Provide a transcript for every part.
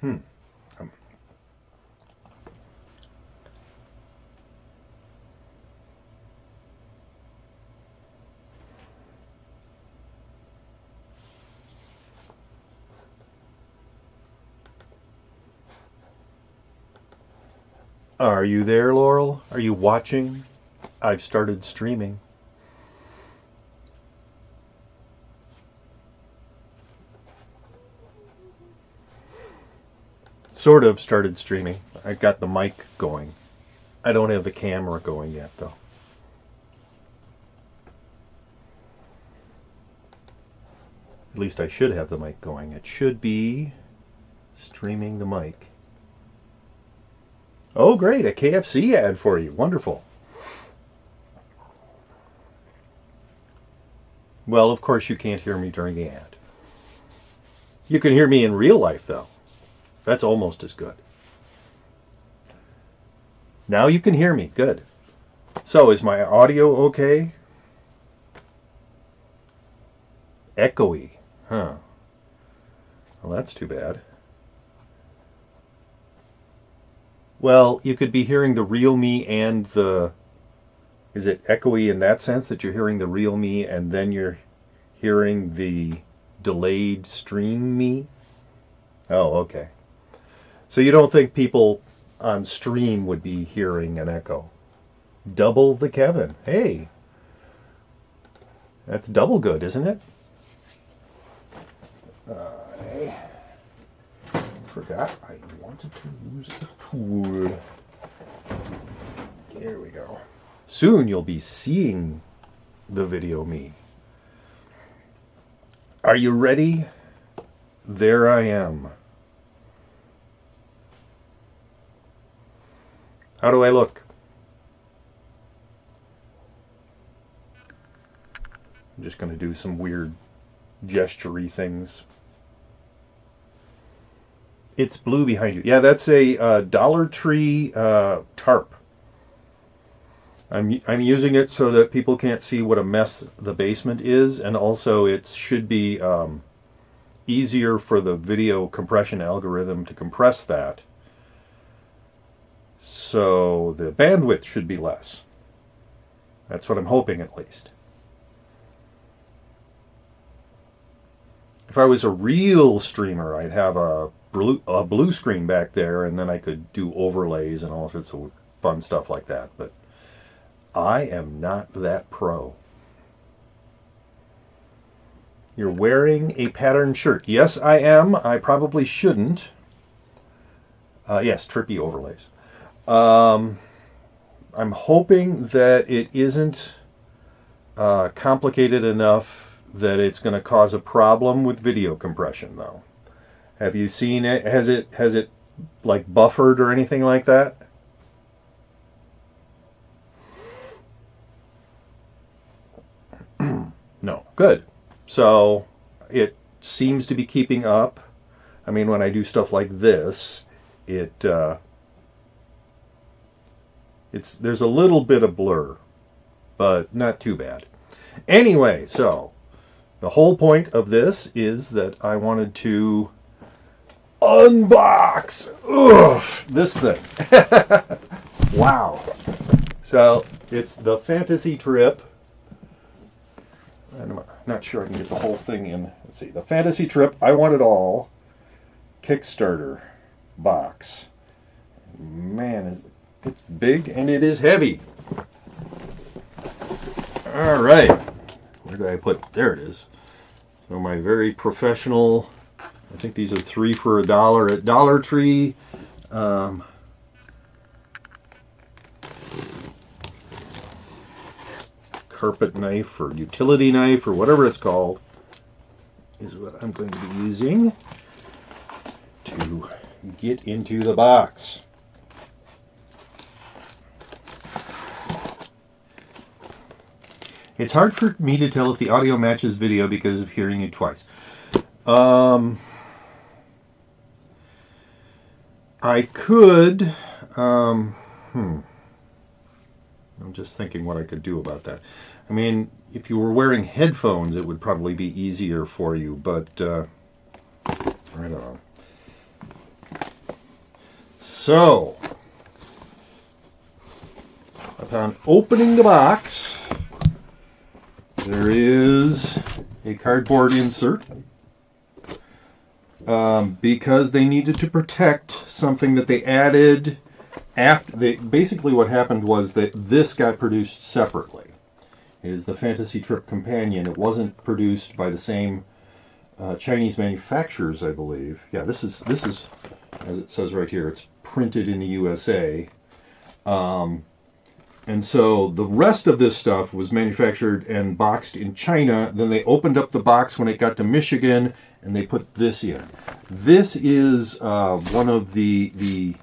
Um, Are you there, Laurel? Are you watching? I've started streaming. Sort of started streaming. I got the mic going. I don't have the camera going yet, though. At least I should have the mic going. It should be streaming the mic. Oh, great. A KFC ad for you. Wonderful. Well, of course you can't hear me during the ad. You can hear me in real life, though. That's almost as good. Now you can hear me. Good. So, is my audio okay? Echoey. Huh. Well, that's too bad. Well, you could be hearing the real me and the... Is it echoey in that sense that you're hearing the real me and then you're hearing the delayed stream me? Oh, okay. So you don't think people on stream would be hearing an echo? Double the Kevin. Hey. That's double good, isn't it? I forgot I wanted to use the tool. There we go. Soon you'll be seeing the video me. Are you ready? There I am. How do I look? I'm just going to do some weird gestury things. It's blue behind you. Yeah, that's a Dollar Tree tarp. I'm using it so that people can't see what a mess the basement is, and also it should be easier for the video compression algorithm to compress that. So the bandwidth should be less. That's what I'm hoping, at least. If I was a real streamer, I'd have a blue screen back there, and then I could do overlays and all sorts of fun stuff like that. But I am not that pro. You're wearing a patterned shirt. Yes, I am. I probably shouldn't. Yes, trippy overlays. I'm hoping that it isn't complicated enough that it's going to cause a problem with video compression, though. Have you seen it? Has it like buffered or anything like that? No. Good. So it seems to be keeping up. I mean, when I do stuff like this, there's a little bit of blur, but not too bad. Anyway, so the whole point of this is that I wanted to unbox this thing. Wow. So it's the Fantasy Trip. I'm not sure I can get the whole thing in. Let's see. The Fantasy Trip, I Want It All Kickstarter box. Man, it's big and it is heavy. All right. Where did I put? There it is. So my very professional, I think these are 3 for $1 at Dollar Tree. Carpet knife or utility knife or whatever it's called is what I'm going to be using to get into the box. It's hard for me to tell if the audio matches video because of hearing it twice. I could, I'm just thinking what I could do about that. I mean, if you were wearing headphones, it would probably be easier for you, but I don't know. So, upon opening the box, there is a cardboard insert because they needed to protect something that they added after. Basically, what happened was that this got produced separately. It is the Fantasy Trip Companion. It wasn't produced by the same Chinese manufacturers, I believe. Yeah, this is, as it says right here, it's printed in the USA. And so the rest of this stuff was manufactured and boxed in China. Then they opened up the box when it got to Michigan, and they put this in. This is one of the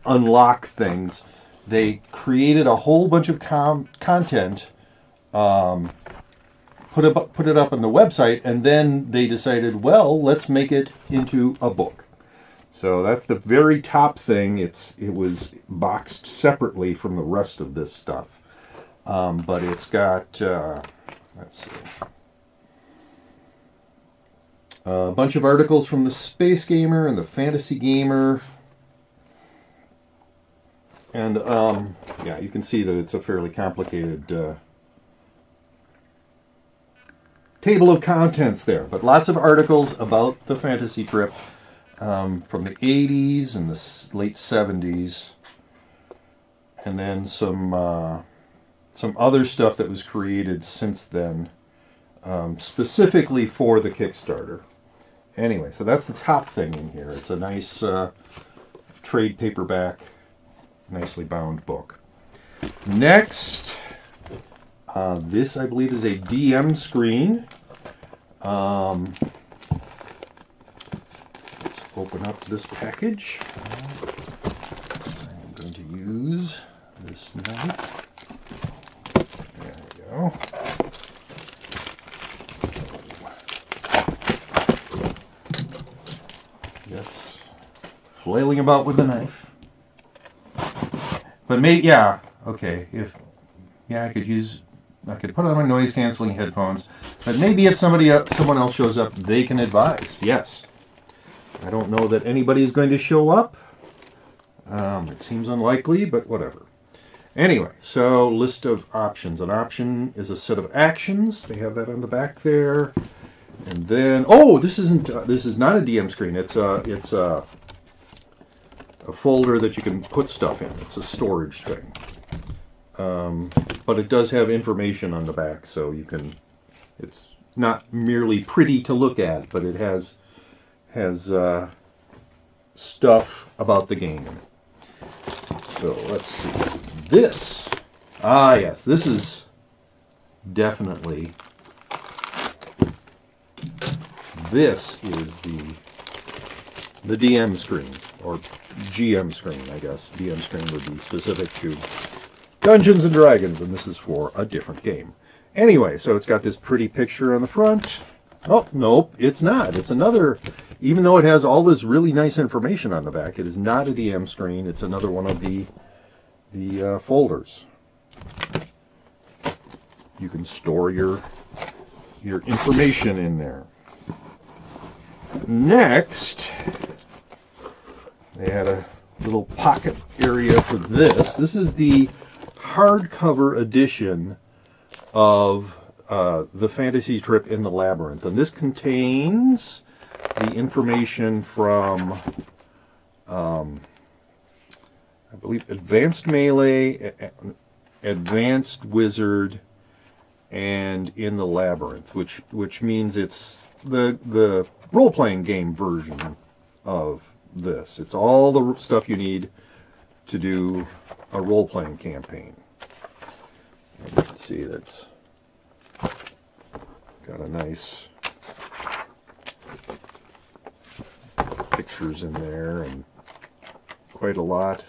unlock things. They created a whole bunch of content, put it up on the website, and then they decided, well, let's make it into a book. So that's the very top thing. It was boxed separately from the rest of this stuff, but it's got let's see, a bunch of articles from the Space Gamer and the Fantasy Gamer. And yeah, you can see that it's a fairly complicated table of contents there, but lots of articles about the Fantasy Trip from the 80s and the late 70s, and then some other stuff that was created since then, specifically for the Kickstarter. Anyway, so that's the top thing in here. It's a nice trade paperback, nicely bound book. Next, this I believe is a DM screen. Let's open up this package. I'm going to use this knife. There we go. Yes, flailing about with the knife. But yeah, okay. I could put on my noise canceling headphones. But maybe if someone else shows up, they can advise. Yes. I don't know that anybody is going to show up. It seems unlikely, but whatever. Anyway, so list of options. An option is a set of actions. They have that on the back there. And then, this is not a DM screen. It's a folder that you can put stuff in. It's a storage thing. But it does have information on the back, so you can. It's not merely pretty to look at, but it has stuff about the game. So let's see. This. Yes, this is definitely. This is the DM screen, or GM screen, I guess. DM screen would be specific to Dungeons and Dragons, and this is for a different game. Anyway, so it's got this pretty picture on the front. Oh, nope, it's not. It's another, even though it has all this really nice information on the back, it is not a DM screen. It's another one of the folders. You can store your information in there. Next, they had a little pocket area for this. This is the hardcover edition of the Fantasy Trip in the Labyrinth, and this contains the information from I believe Advanced Melee, Advanced Wizard, and In the Labyrinth, which means it's the role-playing game version of this. It's all the stuff you need to do a role-playing campaign. And you can see that's got a nice pictures in there and quite a lot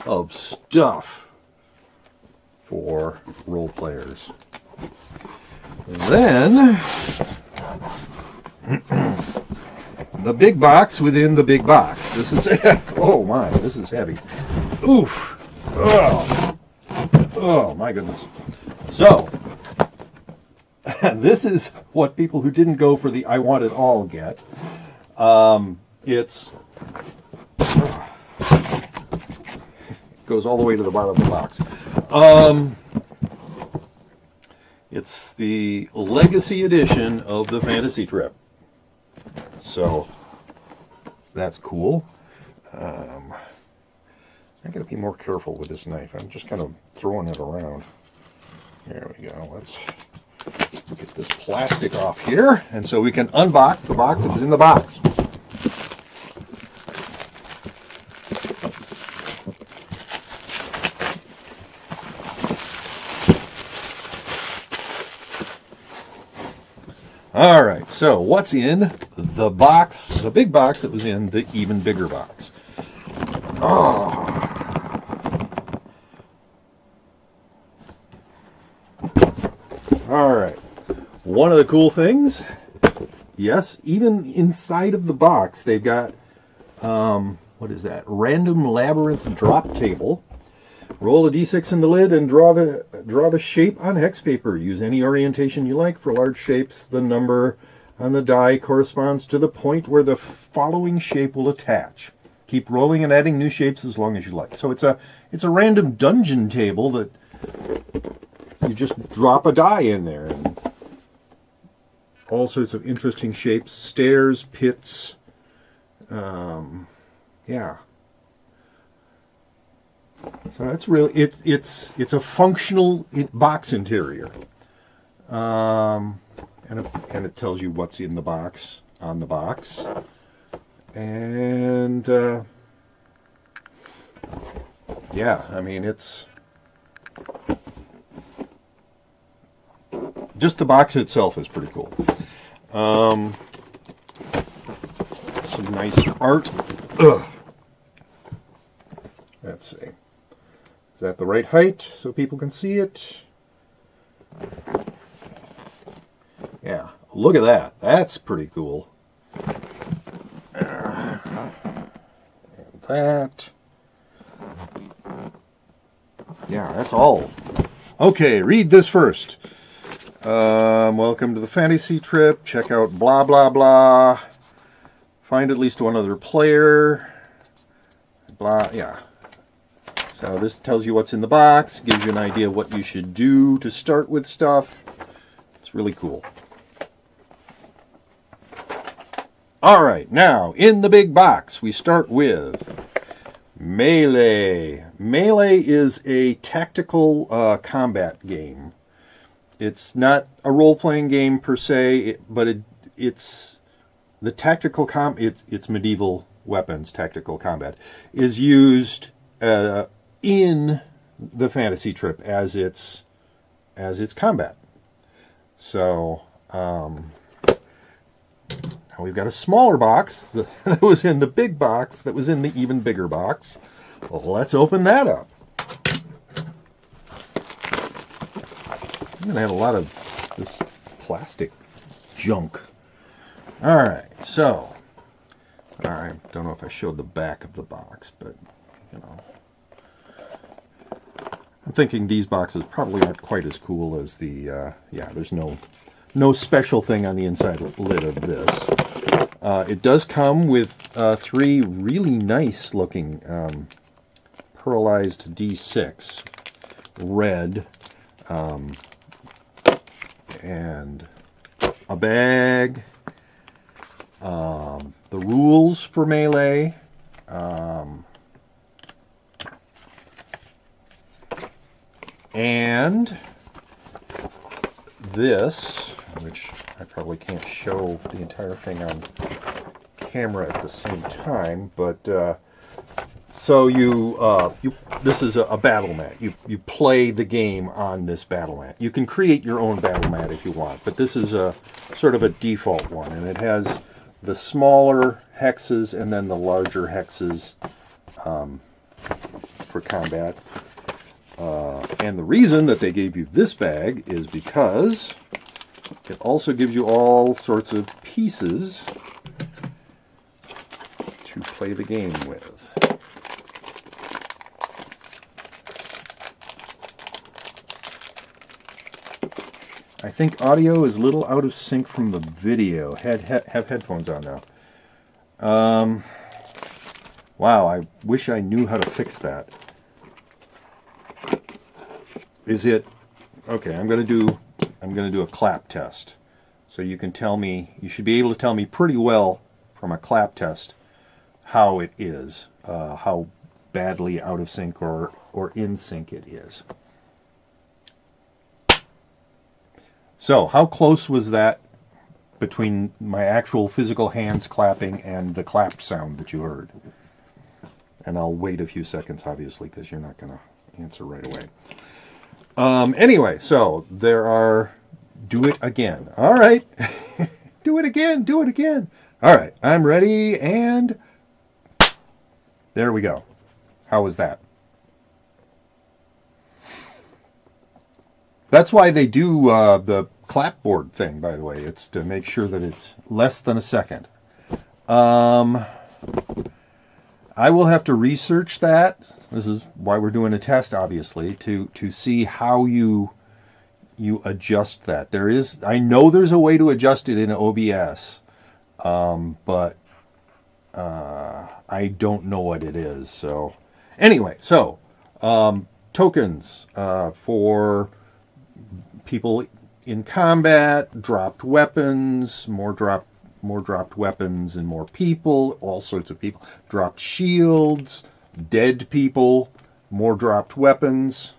of stuff for role players. Then the big box within the big box. This is oh my, this is heavy. Oof. Oh my goodness. So this is what people who didn't go for the I want it all get. It's goes all the way to the bottom of the box. It's the Legacy Edition of the Fantasy Trip. So that's cool. I gotta be more careful with this knife. I'm just kind of throwing it around. There we go. Let's get this plastic off here, and so we can unbox the box that was in the box. All right, so what's in the box, the big box that was in the even bigger box? Oh. All right, one of the cool things, yes, even inside of the box, they've got, what is that? Random Labyrinth drop table. Roll a d6 in the lid and draw the shape on hex paper. Use any orientation you like. For large shapes, the number on the die corresponds to the point where the following shape will attach. Keep rolling and adding new shapes as long as you like. So it's a random dungeon table that you just drop a die in there, and all sorts of interesting shapes, stairs, pits, yeah. So that's really it's a functional box interior, and it tells you what's in the box on the box, and yeah, I mean it's just the box itself is pretty cool. Some nice art. Ugh. Let's see. Is that the right height so people can see it? Yeah, look at that. That's pretty cool. And that. Yeah, that's all. Okay, read this first. Welcome to the fantasy trip. Check out blah, blah, blah. Find at least one other player. Blah, yeah. So this tells you what's in the box, gives you an idea of what you should do to start with stuff. It's really cool. All right, now in the big box, we start with Melee. Melee is a tactical combat game. It's not a role-playing game per se, but it's the tactical it's medieval weapons. Tactical combat is used in the fantasy trip as its combat. So now we've got a smaller box that was in the big box that was in the even bigger box. Well, let's open that up. I'm gonna have a lot of this plastic junk. All right, so I don't know if I showed the back of the box, but you know. I'm thinking these boxes probably aren't quite as cool as the, yeah, there's no special thing on the inside lid of this. It does come with 3 really nice looking pearlized D6, red, and a bag, the rules for Melee, and this, which I probably can't show the entire thing on camera at the same time, but so this is a battle mat. You play the game on this battle mat. You can create your own battle mat if you want, but this is a sort of a default one, and it has the smaller hexes and then the larger hexes for combat. And the reason that they gave you this bag is because it also gives you all sorts of pieces to play the game with. I think audio is a little out of sync from the video. Have headphones on now. Wow, I wish I knew how to fix that. is it okay? I'm going to do a clap test. So you can tell me, you should be able to tell me pretty well from a clap test how it is, how badly out of sync or in sync it is. So how close was that between my actual physical hands clapping and the clap sound that you heard? And I'll wait a few seconds, obviously, because you're not going to answer right away. Anyway, so there are... Do it again. All right. Do it again. Do it again. All right. I'm ready. And there we go. How was that? That's why they do the clapboard thing, by the way. It's to make sure that it's less than a second. I will have to research that. This is why we're doing a test, obviously, to see how you adjust that. I know there's a way to adjust it in OBS, but I don't know what it is. So anyway, tokens for people in combat, dropped weapons, more dropped weapons and more people, all sorts of people, dropped shields, dead people, more dropped weapons,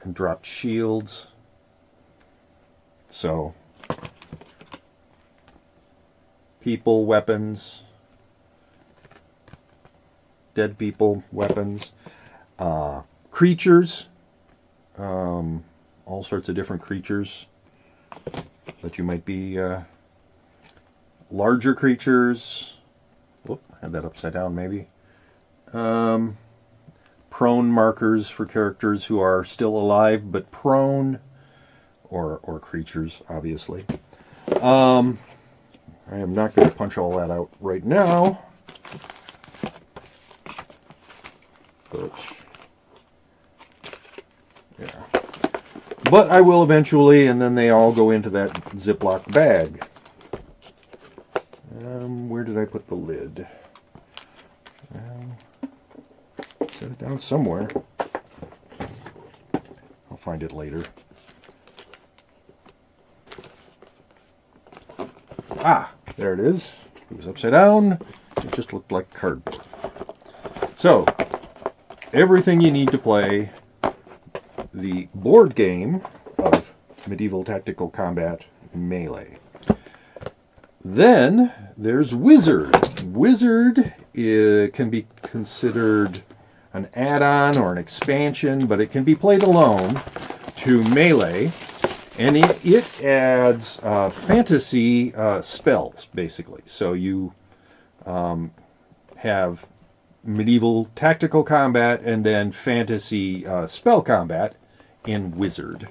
and dropped shields. So, people, weapons, dead people, weapons, creatures, all sorts of different creatures that you might be, larger creatures. Whoop, had that upside down maybe. Prone markers for characters who are still alive but prone, or creatures, obviously. I am not going to punch all that out right now, but yeah. But I will eventually, and then they all go into that Ziploc bag. Where did I put the lid? Set it down somewhere. I'll find it later. Ah, there it is. It was upside down. It just looked like cardboard. So, everything you need to play the board game of Medieval Tactical Combat Melee. Then there's Wizard. Wizard can be considered an add-on or an expansion, but it can be played alone to Melee, and it adds fantasy spells, basically. So you have medieval tactical combat and then fantasy spell combat in Wizard.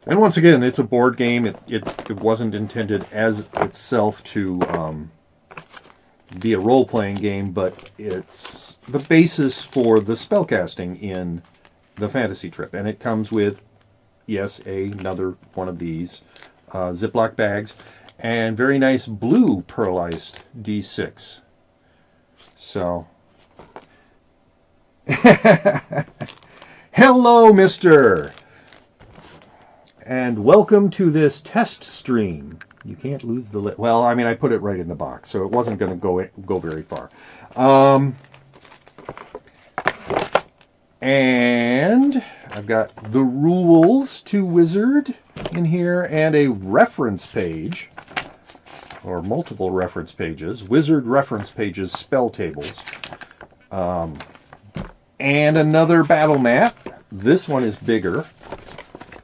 And once again, it's a board game. It wasn't intended as itself to be a role-playing game, but it's the basis for the spellcasting in the fantasy trip. And it comes with, yes, another one of these Ziploc bags, and very nice blue pearlized D6. So, hello, mister! And welcome to this test stream. You can't lose the lid. Well, I mean, I put it right in the box, so it wasn't going to go very far. And I've got the rules to Wizard in here and a reference page, or multiple reference pages, Wizard reference pages, spell tables, and another battle map. This one is bigger,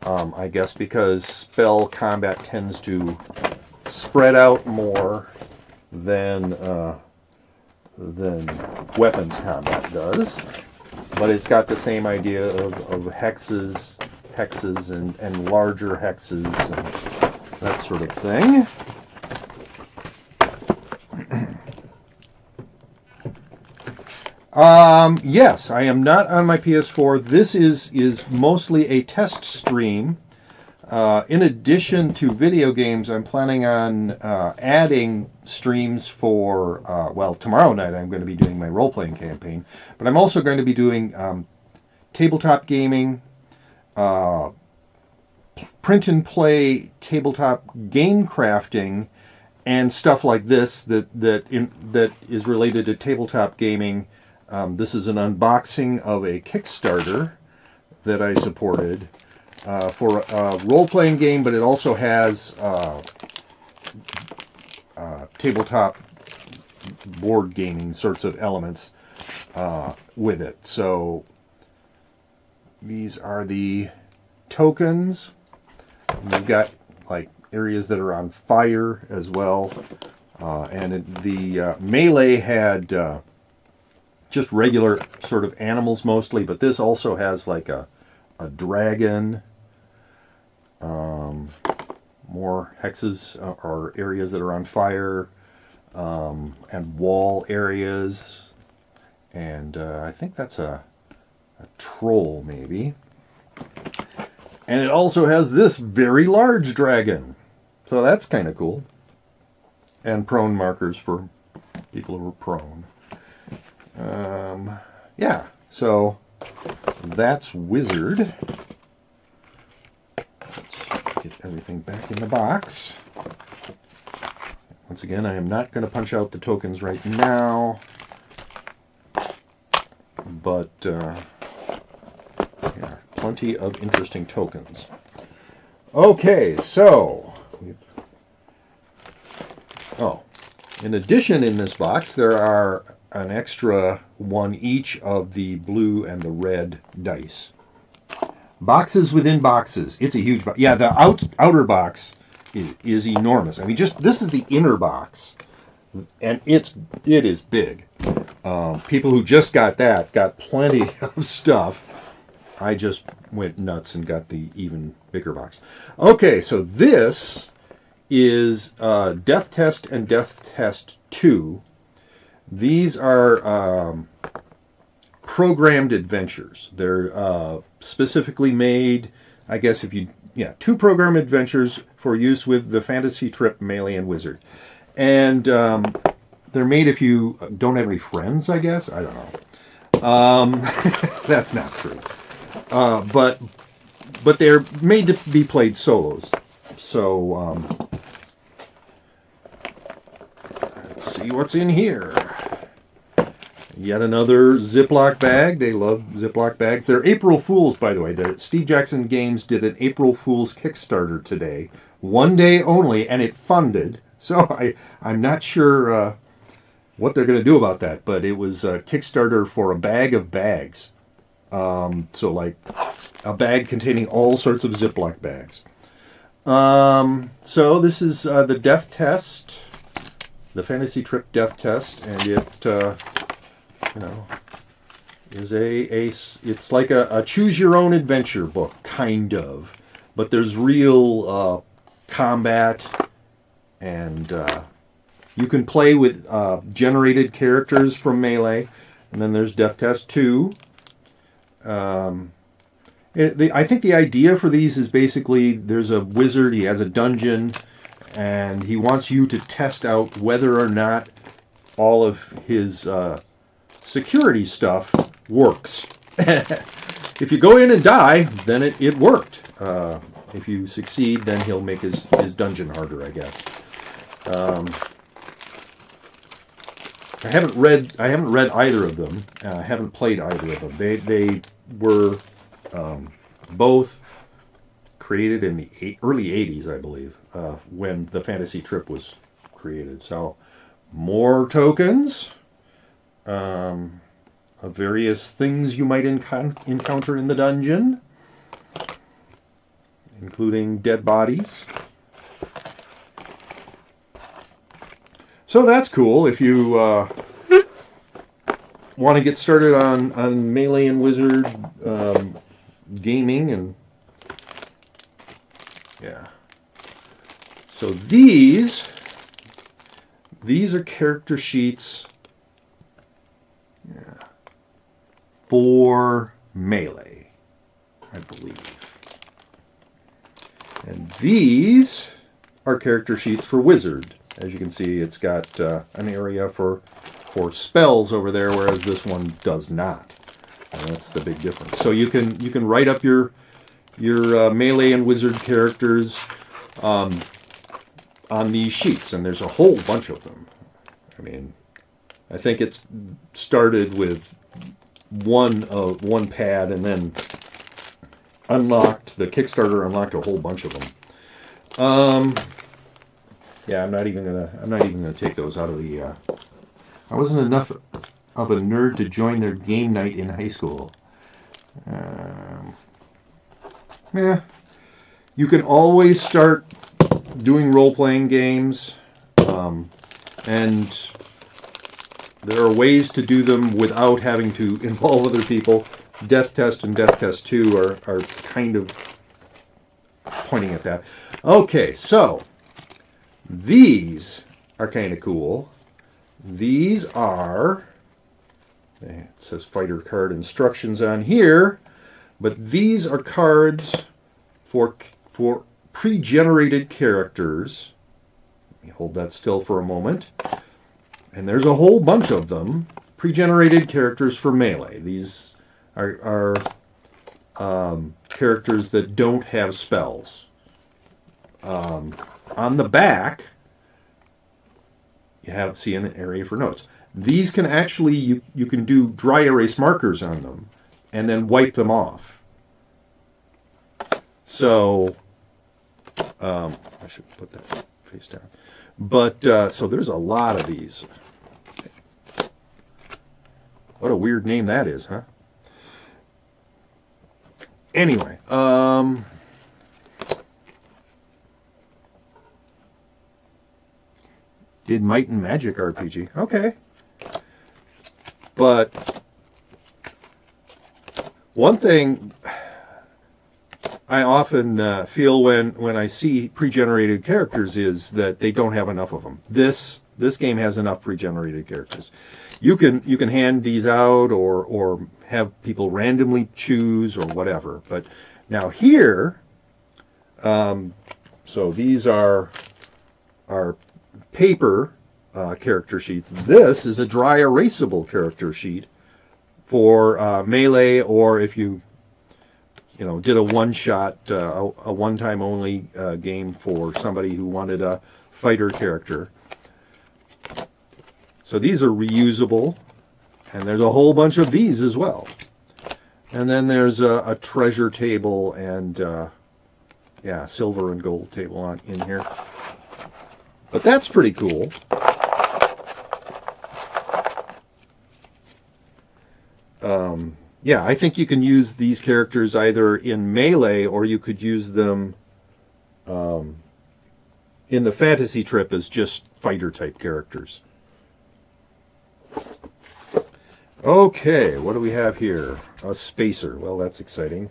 I guess, because spell combat tends to spread out more than weapons combat does. But it's got the same idea of hexes and larger hexes and that sort of thing. Yes, I am not on my PS4. This is mostly a test stream. In addition to video games, I'm planning on adding streams for, well, tomorrow night I'm going to be doing my role-playing campaign, but I'm also going to be doing tabletop gaming, print and play tabletop game crafting, and stuff like this that is related to tabletop gaming. This is an unboxing of a Kickstarter that I supported for a role-playing game, but it also has tabletop board gaming sorts of elements with it. So these are the tokens. We've got like areas that are on fire as well. The Melee had just regular sort of animals mostly, but this also has like a dragon. More hexes or areas that are on fire, and wall areas. And I think that's a troll maybe. And it also has this very large dragon. So that's kind of cool. And prone markers for people who are prone. Yeah, so that's Wizard. Let's get everything back in the box. Once again, I am not going to punch out the tokens right now. But, yeah, plenty of interesting tokens. Okay, so... Oh, in addition in this box, there are an extra one each of the blue and the red dice. Boxes within boxes. It's a huge box. Yeah, the outer box is enormous. I mean, this is the inner box, and it is big. People who just got that got plenty of stuff. I just went nuts and got the even bigger box. Okay, so this is Death Test and Death Test 2. These are programmed adventures. They're specifically made, I guess, two program adventures for use with the Fantasy Trip Melee and Wizard. And they're made if you don't have any friends, I guess. I don't know. That's not true. But they're made to be played solos. So let's see what's in here. Yet another Ziploc bag. They love Ziploc bags. They're April Fools, by the way. Steve Jackson Games did an April Fools Kickstarter today. One day only, and it funded. So I'm not sure what they're going to do about that, but it was a Kickstarter for a bag of bags. So like a bag containing all sorts of Ziploc bags. So this is the Death Test, the Fantasy Trip Death Test, and it is it's like a choose your own adventure book, kind of, but there's real combat, and you can play with generated characters from Melee, and then there's Death Test 2. I think the idea for these is basically there's a wizard, he has a dungeon, and he wants you to test out whether or not all of his security stuff works. If you go in and die, then it worked. If you succeed, then he'll make his dungeon harder, I guess. I haven't read either of them. I haven't played either of them. They were both created in the early 80s, I believe, when the Fantasy Trip was created. So, more tokens of various things you might encounter in the dungeon, including dead bodies. So that's cool. If you want to get started on Melee and Wizard gaming, and yeah. So these are character sheets for Melee, I believe. And these are character sheets for Wizard. As you can see, it's got an area for spells over there, whereas this one does not. And that's the big difference. So you can write up your melee and wizard characters on these sheets, and there's a whole bunch of them. I mean, I think it's started with one pad, and then the Kickstarter unlocked a whole bunch of them. Yeah, I'm not even gonna take those out of the. I wasn't enough of a nerd to join their game night in high school. Yeah, you can always start doing role-playing games, and there are ways to do them without having to involve other people. Death Test and Death Test 2 are kind of pointing at that. Okay, so these are kind of cool. These are, it says fighter card instructions on here, but these are cards for pre-generated characters. Let me hold that still for a moment. And there's a whole bunch of them. Pre-generated characters for Melee. These are characters that don't have spells. On the back, you see an area for notes. These can actually, you can do dry erase markers on them and then wipe them off. So, I should put that face down. But, so there's a lot of these. What a weird name that is, huh? Anyway, did Might and Magic RPG. Okay. But one thing I often feel when I see pre-generated characters is that they don't have enough of them. This game has enough pre-generated characters. You can hand these out or have people randomly choose or whatever. But now here, so these are paper character sheets. This is a dry erasable character sheet for Melee, or if you did a one-shot, a one-time only game for somebody who wanted a fighter character. So these are reusable, and there's a whole bunch of these as well. And then there's a treasure table and silver and gold table in here. But that's pretty cool. I think you can use these characters either in Melee, or you could use them in the fantasy trip as just fighter type characters. Okay, what do we have here? A spacer. Well, that's exciting.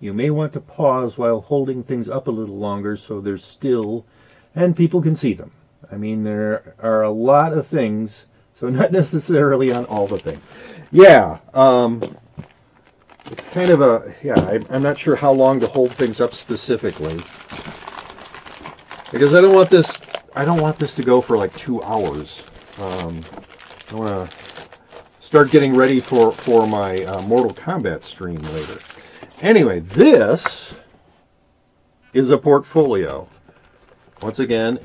You may want to pause while holding things up a little longer so they're still and people can see them. I mean, there are a lot of things, so not necessarily on all the things. Yeah, it's kind of I'm not sure how long to hold things up specifically, because I don't want this to go for like 2 hours. I want to start getting ready for my Mortal Kombat stream later. Anyway, this is a portfolio. Once again,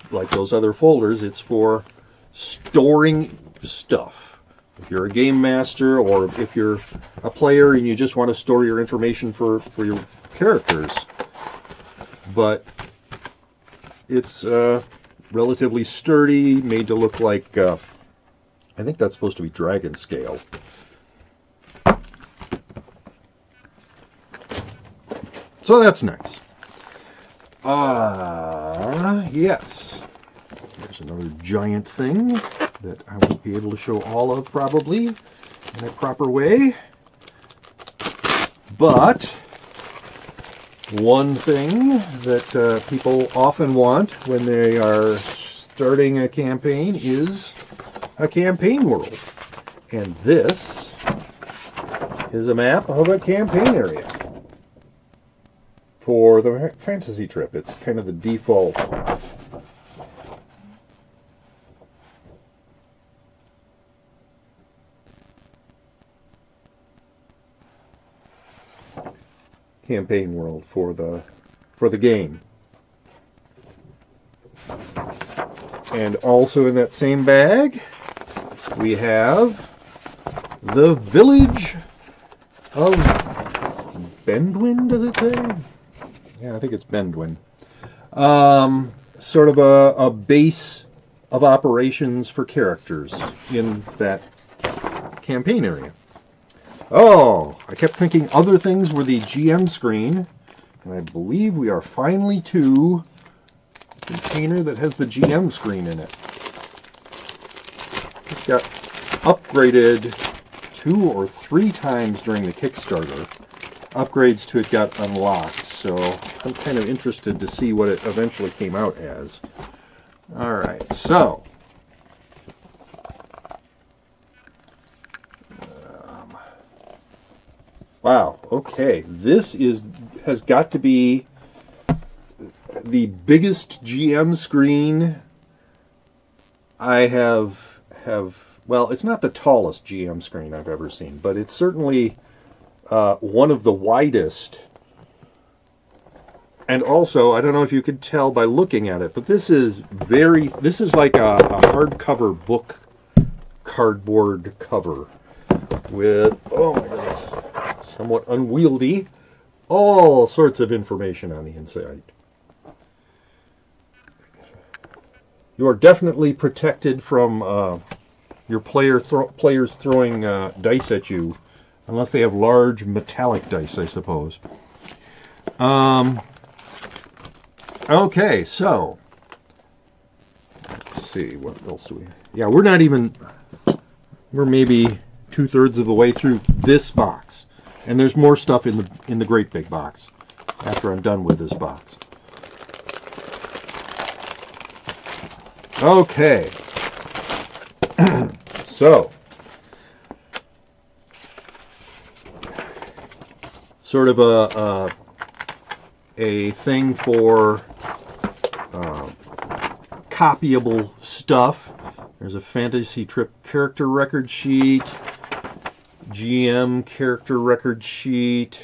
like those other folders, it's for storing stuff. If you're a game master, or if you're a player and you just want to store your information for your characters. But it's relatively sturdy, made to look like, I think that's supposed to be dragon scale. So that's nice. Yes. Here's another giant thing that I won't be able to show all of probably in a proper way. But one thing that people often want when they are starting a campaign is a campaign world. And this is a map of a campaign area for the fantasy trip. It's kind of the default campaign world for the game. And also in that same bag, we have the Village of Bendwin, does it say? Yeah, I think it's Bendwin. Sort of a base of operations for characters in that campaign area. Oh, I kept thinking other things were the GM screen, and I believe we are finally to a container that has the GM screen in it. This got upgraded 2 or 3 times during the Kickstarter. Upgrades to it got unlocked, so I'm kind of interested to see what it eventually came out as. Alright, so wow, okay, this has got to be the biggest GM screen I have, well, it's not the tallest GM screen I've ever seen, but it's certainly one of the widest. And also, I don't know if you could tell by looking at it, but this is like a hardcover book cardboard cover with, oh my goodness, somewhat unwieldy, all sorts of information on the inside. You are definitely protected from your players throwing dice at you, unless they have large metallic dice, I suppose. Okay, so let's see, what else do we? Yeah, we're maybe 2/3 of the way through this box, and there's more stuff in the great big box after I'm done with this box. Okay, so sort of a thing for copyable stuff. There's a Fantasy Trip character record sheet, GM character record sheet,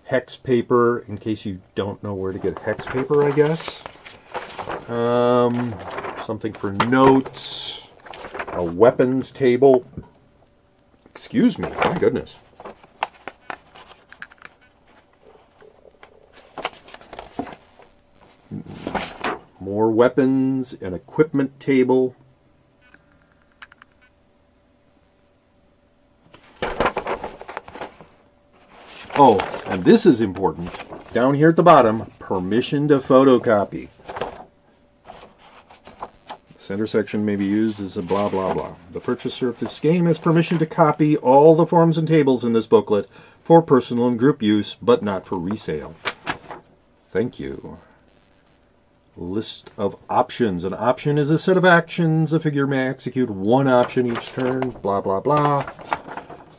hex paper, in case you don't know where to get hex paper, I guess. Something for notes, a weapons table. Excuse me, my goodness. More weapons, an equipment table. Oh, and this is important. Down here at the bottom, permission to photocopy. The center section may be used as a blah blah blah. The purchaser of this game has permission to copy all the forms and tables in this booklet for personal and group use, but not for resale. Thank you. List of options. An option is a set of actions a figure may execute one option each turn, blah blah blah.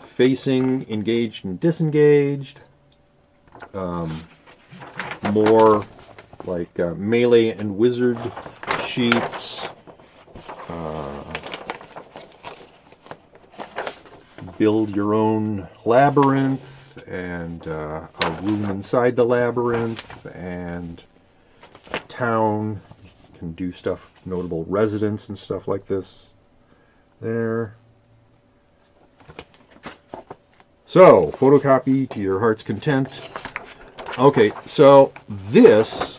Facing, engaged and disengaged. More like melee and wizard sheets. Build your own labyrinth and a room inside the labyrinth and a town. You can do stuff, notable residents and stuff like this there. So, photocopy to your heart's content. Okay, so this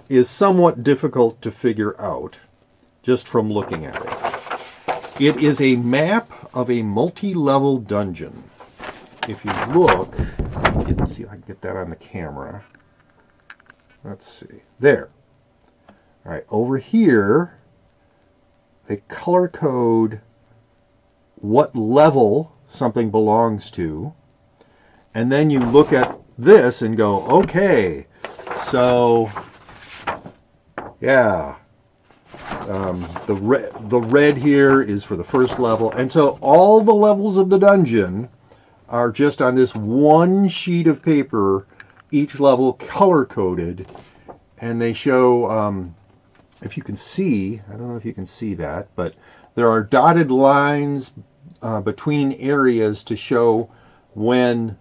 is somewhat difficult to figure out just from looking at it. It is a map of a multi-level dungeon. If you look, let's see if I can get that on the camera. Let's see. There. All right, over here, they color code what level something belongs to, and then you look at this and go, okay, so yeah, the red here is for the first level, and so all the levels of the dungeon are just on this one sheet of paper, each level color coded, and they show, if you can see, I don't know if you can see that, but there are dotted lines between areas to show when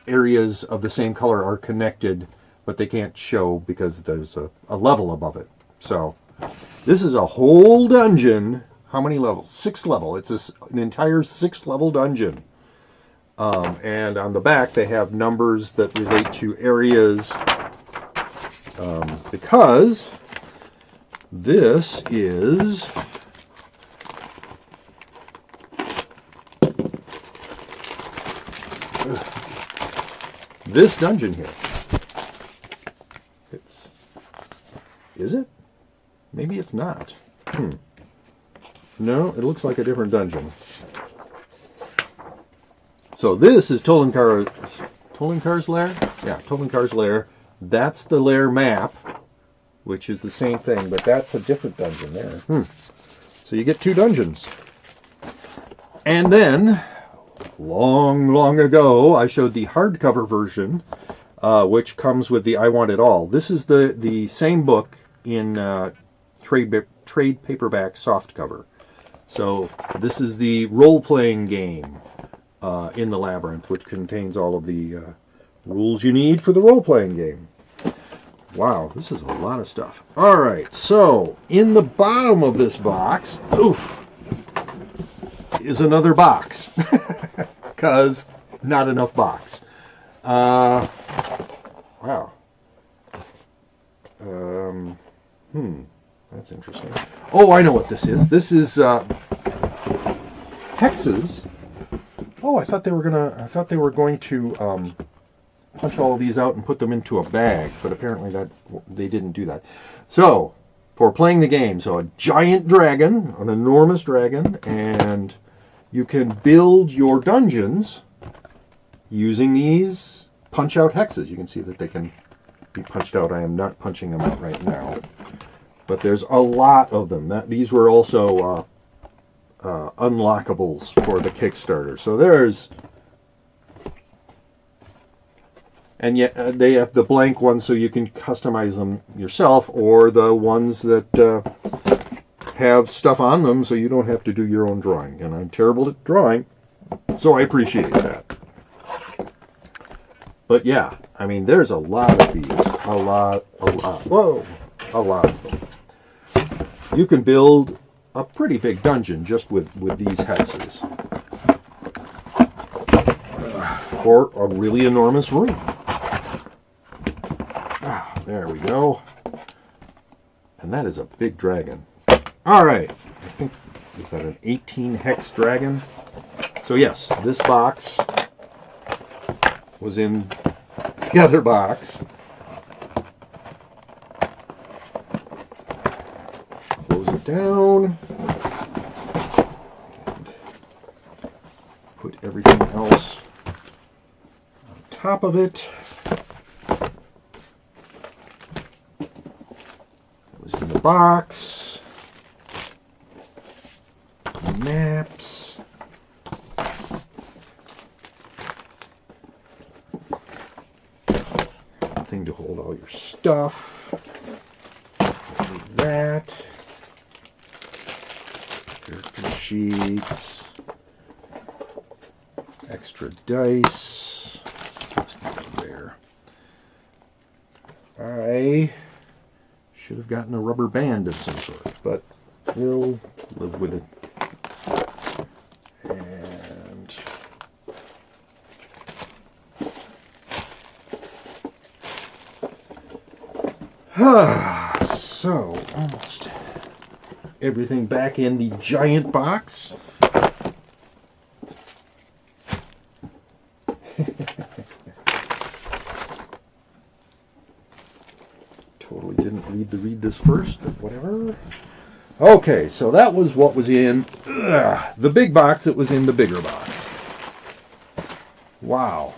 areas of the same color are connected, but they can't show because there's a level above it. So this is a whole dungeon. How many levels? 6 level. It's an entire 6-level dungeon. And on the back they have numbers that relate to areas, because this is this dungeon here. Is it? Maybe it's not. No, it looks like a different dungeon. So this is Tolinkar's lair? Yeah, Tolinkar's lair. That's the lair map, which is the same thing, but that's a different dungeon there. So you get 2 dungeons. And then, long, long ago, I showed the hardcover version, which comes with the I Want It All. This is the same book in trade paperback softcover. So this is the role-playing game in the Labyrinth, which contains all of the rules you need for the role-playing game. Wow, this is a lot of stuff. All right, so in the bottom of this box, is another box, because not enough box. Wow. That's interesting. Oh, I know what this is. This is hexes. Oh, I thought they were going to punch all of these out and put them into a bag, but apparently they didn't do that. So, for playing the game, so a giant dragon, an enormous dragon, and you can build your dungeons using these punch-out hexes. You can see that they can be punched out. I am not punching them out right now. But there's a lot of them. These were also unlockables for the Kickstarter. So there's... And yet they have the blank ones so you can customize them yourself, or the ones that have stuff on them so you don't have to do your own drawing. And I'm terrible at drawing, so I appreciate that. But yeah, I mean, there's a lot of these. A lot. Whoa! A lot of them. You can build a pretty big dungeon just with these hexes. Or a really enormous room. There we go. And that is a big dragon. Alright. I think, is that an 18 hex dragon? So yes, this box was in the other box. Close it down. And put everything else on top of it. In the box, maps, thing to hold all your stuff, like that, character sheets, extra dice, there. I should have gotten a rubber band of some sort, but we'll live with it. And so almost everything back in the giant box. Totally didn't read this first, but whatever. Okay, so that was what was in the big box that was in the bigger box. Wow.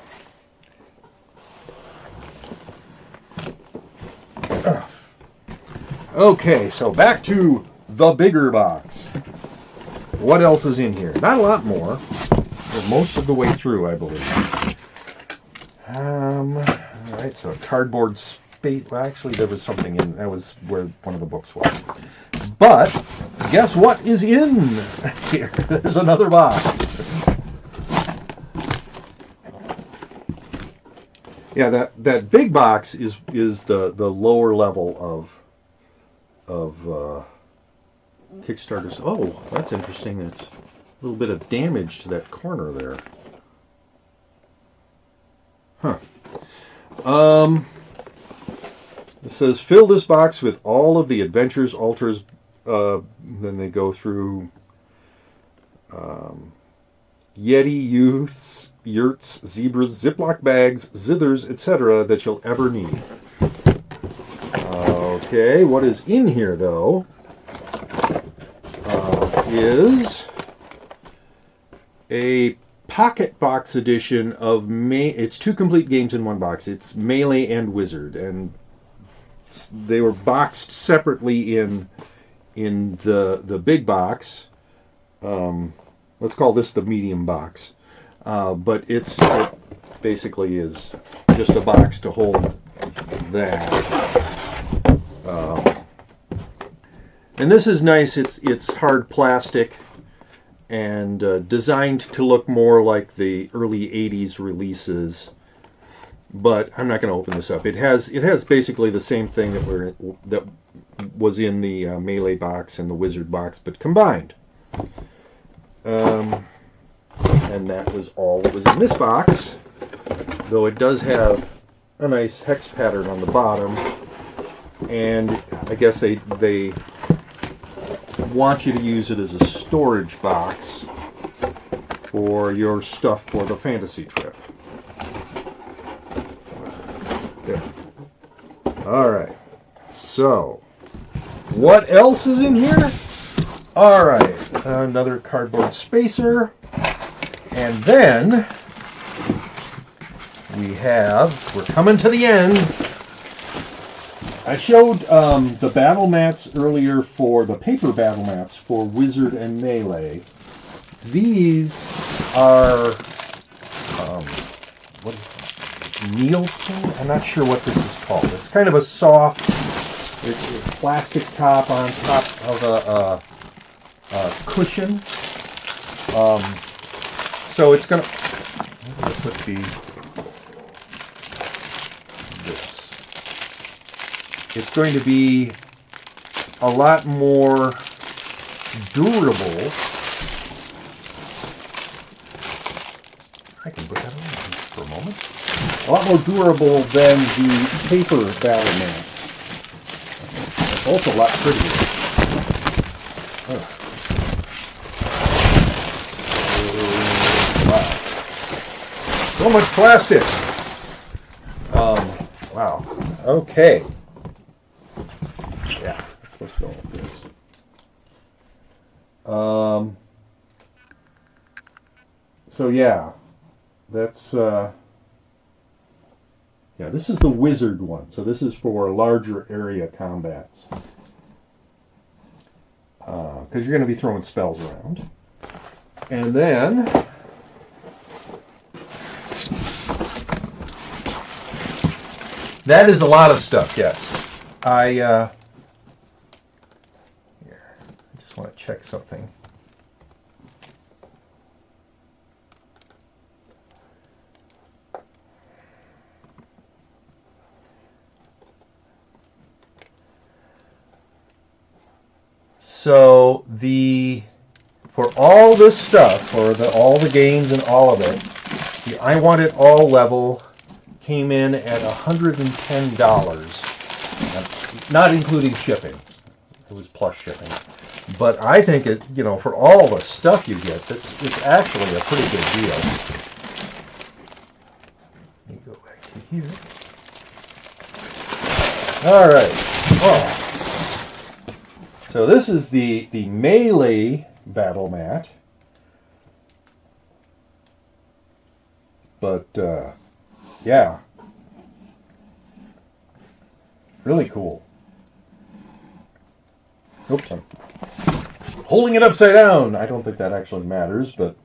Okay, so back to the bigger box. What else is in here? Not a lot more. We're most of the way through, I believe. Alright, so a cardboard space. Well, actually, there was something in. That was where one of the books was. But guess what is in here? There's another box. Yeah, that big box is the lower level of Kickstarters. Oh, that's interesting. There's a little bit of damage to that corner there. Huh. It says, fill this box with all of the adventures, altars. Then they go through Yeti youths, yurts, zebras, Ziploc bags, zithers, etc. that you'll ever need. Okay, what is in here though is a pocket box edition of it's 2 complete games in one box. It's Melee and Wizard, and they were boxed separately in the big box. Let's call this the medium box. But it basically is just a box to hold that. And this is nice. It's hard plastic and designed to look more like the early 80s releases. But I'm not going to open this up. It has basically the same thing that was in the Melee box and the Wizard box, but combined. And that was all that was in this box, though it does have a nice hex pattern on the bottom, and I guess they want you to use it as a storage box for your stuff for the fantasy trip. There. All right. So, what else is in here? All right, another cardboard spacer, and then we're coming to the end. I showed the battle mats earlier for the paper battle mats for Wizard and Melee. These are, what is that? Neoprene? I'm not sure what this is called. It's kind of a soft plastic top on top of a cushion. So it's going to... I'm going to put this. It's going to be a lot more durable. I can put that on for a moment. A lot more durable than the paper battle mat. It's also a lot prettier. Wow. So much plastic. Wow. Okay. Yeah, let's go with this. So yeah, that's this is the Wizard one. So this is for larger area combats. Because you're going to be throwing spells around. And then that is a lot of stuff, yes. I just want to check something. So for all this stuff, for all the games and all of it, the I Want It All level came in at $110, not including shipping. It was plus shipping. But I think it, for all the stuff you get, it's actually a pretty good deal. Let me go back to here. All right. Oh. So this is the Melee battle mat. But, yeah. Really cool. Oops, I'm holding it upside down. I don't think that actually matters, but...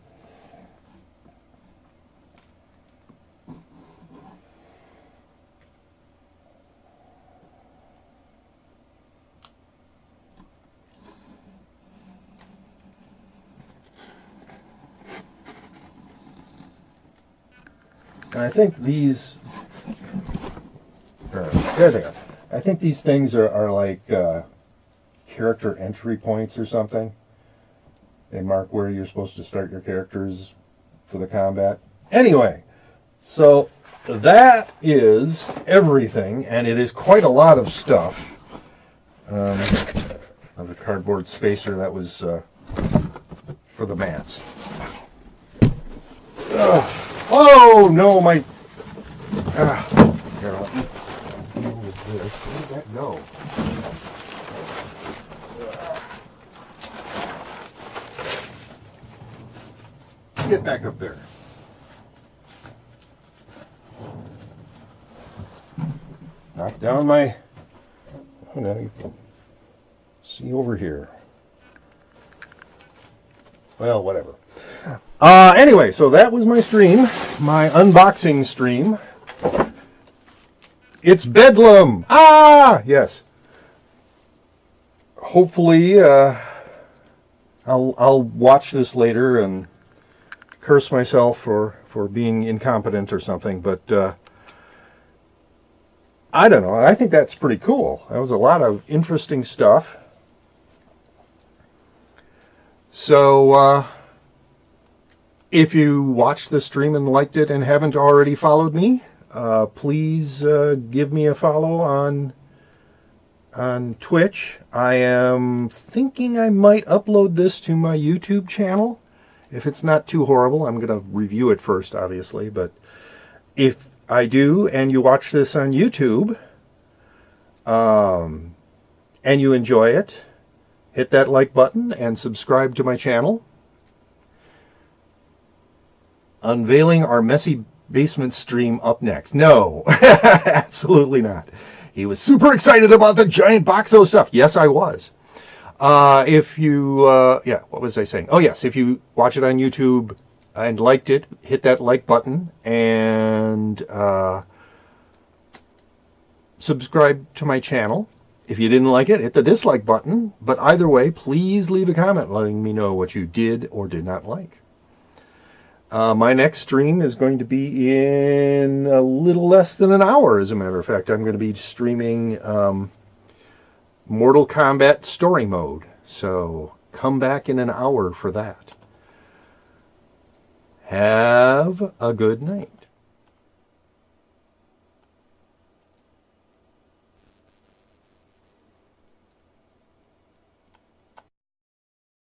And I think these There they are. I think these things are like character entry points or something. They mark where you're supposed to start your characters for the combat. Anyway, so that is everything, and it is quite a lot of stuff. Of the cardboard spacer that was for the mats. Oh no, my. Here, let me deal with this. Where did that go? Get back up there. Knock down my. Oh, no, you can see over here. Well, whatever. Anyway, so that was my stream, my unboxing stream. It's Bedlam! Ah! Yes. Hopefully, I'll watch this later and curse myself for being incompetent or something, but I don't know. I think that's pretty cool. That was a lot of interesting stuff. So, if you watched the stream and liked it and haven't already followed me, please give me a follow on Twitch. I am thinking I might upload this to my YouTube channel. If it's not too horrible, I'm going to review it first, obviously. But if I do, and you watch this on YouTube, and you enjoy it, hit that like button and subscribe to my channel. Unveiling our messy basement stream up next. No, absolutely not. He was super excited about the giant Boxo stuff. Yes, I was. If you, yeah, what was I saying? Oh, yes, if you watch it on YouTube and liked it, hit that like button and subscribe to my channel. If you didn't like it, hit the dislike button. But either way, please leave a comment letting me know what you did or did not like. My next stream is going to be in a little less than an hour, as a matter of fact. I'm going to be streaming Mortal Kombat Story Mode. So come back in an hour for that. Have a good night.